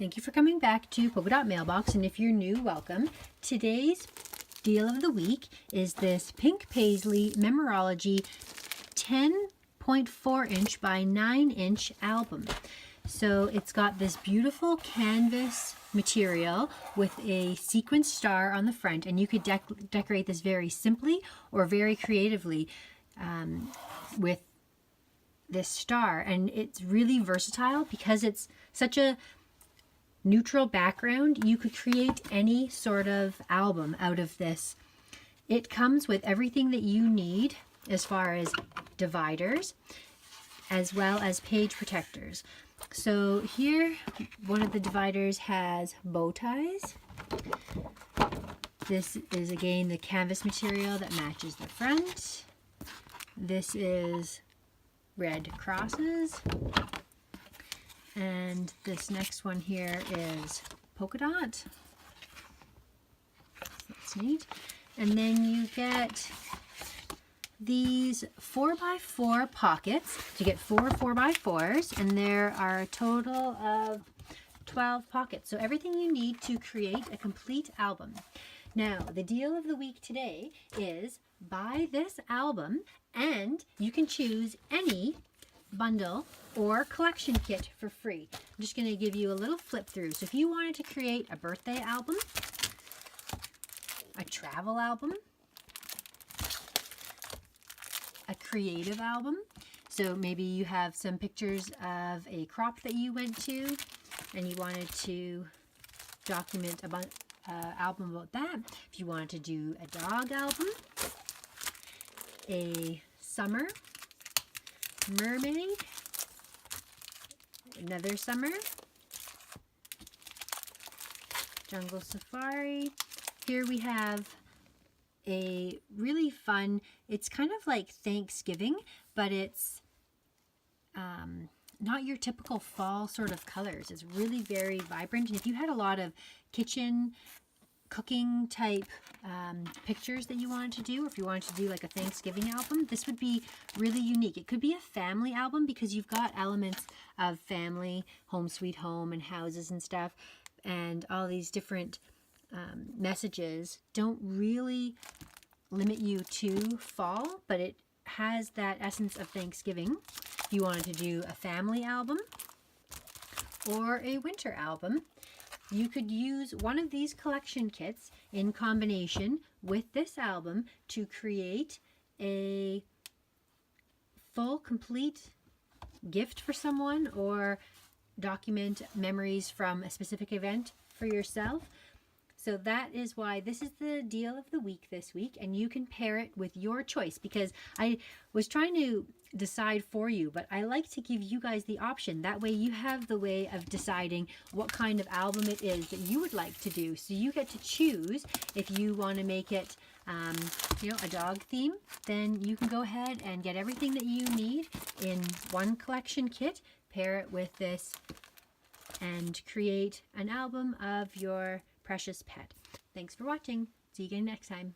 Thank you for coming back to Polka Dot Mailbox, and if you're new, welcome. Today's deal of the week is this pink paisley Memorology 10.4 inch by 9 inch album. So it's got this beautiful canvas material with a sequin star on the front, and you could decorate this very simply or very creatively with this star. And it's really versatile because it's such a neutral background. You could create any sort of album out of this. It comes with everything that you need as far as dividers as well as page protectors. So here, one of the dividers has bow ties. This is again the canvas material that matches the front. This is red crosses. And this next one here is polka dot. That's neat. And then you get these 4x4 pockets. You get 4 4x4s, and there are a total of 12 pockets. So everything you need to create a complete album. Now, the deal of the week today is buy this album, and you can choose any bundle or collection kit for free. I'm just going to give you a little flip through. So if you wanted to create a birthday album, a travel album, a creative album, so maybe you have some pictures of a crop that you went to and you wanted to document an album about that. If you wanted to do a dog album, a summer, mermaid, another summer, jungle safari. Here we have a really fun, it's kind of like Thanksgiving, but it's not your typical fall sort of colors. It's really very vibrant. And if you had a lot of kitchen cooking type pictures that you wanted to do, or if you wanted to do like a Thanksgiving album, this would be really unique. It could be a family album because you've got elements of family, home sweet home, and houses and stuff, and all these different messages don't really limit you to fall, but it has that essence of Thanksgiving. If you wanted to do a family album or a winter album, you could use one of these collection kits in combination with this album to create a full, complete gift for someone or document memories from a specific event for yourself. So that is why this is the deal of the week this week, and you can pair it with your choice, because I was trying to decide for you, but I like to give you guys the option. That way you have the way of deciding what kind of album it is that you would like to do. So you get to choose if you want to make it a dog theme. Then you can go ahead and get everything that you need in one collection kit, pair it with this, and create an album of your precious pet. Thanks for watching. See you again next time.